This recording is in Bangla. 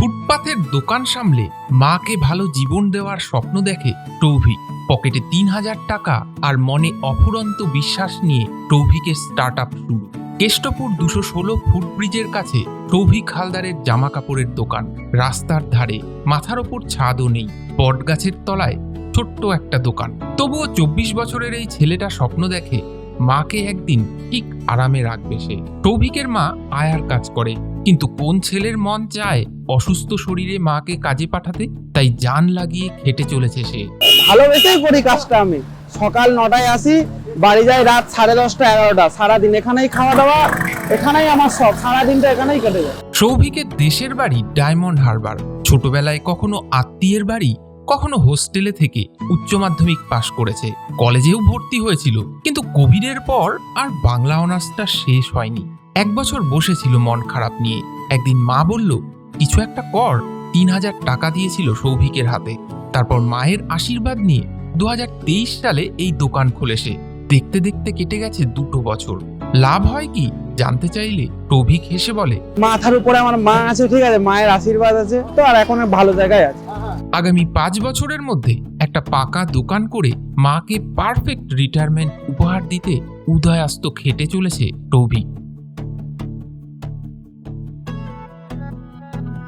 ফুটপাথের দোকান সামলে মাকে ভালো জীবন দেওয়ার স্বপ্ন দেখে টৌভিক। পকেটে ৩,০০০ টাকা আর মনে অফুরন্ত বিশ্বাস নিয়ে টৌভিকের স্টার্ট আপ শুরু। কেষ্টপুর ২১৬ ফুটব্রিজের কাছে টৌভিক হালদারের জামা কাপড়ের দোকান। রাস্তার ধারে, মাথার ওপর ছাদও নেই, বটগাছের তলায় ছোট্ট একটা দোকান। তবুও ২৪ বছরের এই ছেলেটা স্বপ্ন দেখে মাকে একদিন ঠিক আরামে রাখবে সে। টৌভিকের মা আয়ার কাজ করে, কিন্তু কোন ছেলের মন চায় অসুস্থ শরীরে মাকে কাজে পাঠাতে? তাই জান লাগিয়ে খেটে চলেছে সে। ভালোবেসেই করি কাজটা। আমি সকাল ৯টায় আসি, বাড়ি যাই রাত 10:30 11টা। সারাদিন এখানেই খাওয়া দাওয়া, এখানেই আমার সব, সারাদিনটা এখানেই কেটে যায়। সৌভিকের দেশের বাড়ি ডায়মন্ড হারবার। ছোটবেলায় কখনো আত্মীয়ের বাড়ি, কখনো হোস্টেলে থেকে উচ্চ মাধ্যমিক পাশ করেছে। কলেজেও ভর্তি হয়েছিল, কিন্তু কোভিডের পর আর বাংলা অনার্সটা শেষ হয়নি। ১ বছর বসেছিল মন খারাপ নিয়ে। একদিন মা বলল, কিছু একটা কর। ৩,০০০ টাকা দিয়েছিল সৌভিকের হাতে। তারপর মায়ের আশীর্বাদ নিয়ে ২০২৩ সালে এই দোকান খোলে সে। দেখতে দেখতে কেটে গেছে ২ বছর। লাভ হয় কি জানতে চাইলে টৌভিক হেসে বলে, মাথার উপরে আমার মা আছে, ঠিক আছে, মায়ের আশীর্বাদ আছে তো, আর এখন ভালো জায়গায় আছে। আগামী ৫ বছরের মধ্যে একটা পাকা দোকান করে মাকে পারফেক্ট রিটায়ারমেন্ট উপহার দিতে উদয়াস্ত খেটে চলেছে টৌভিক।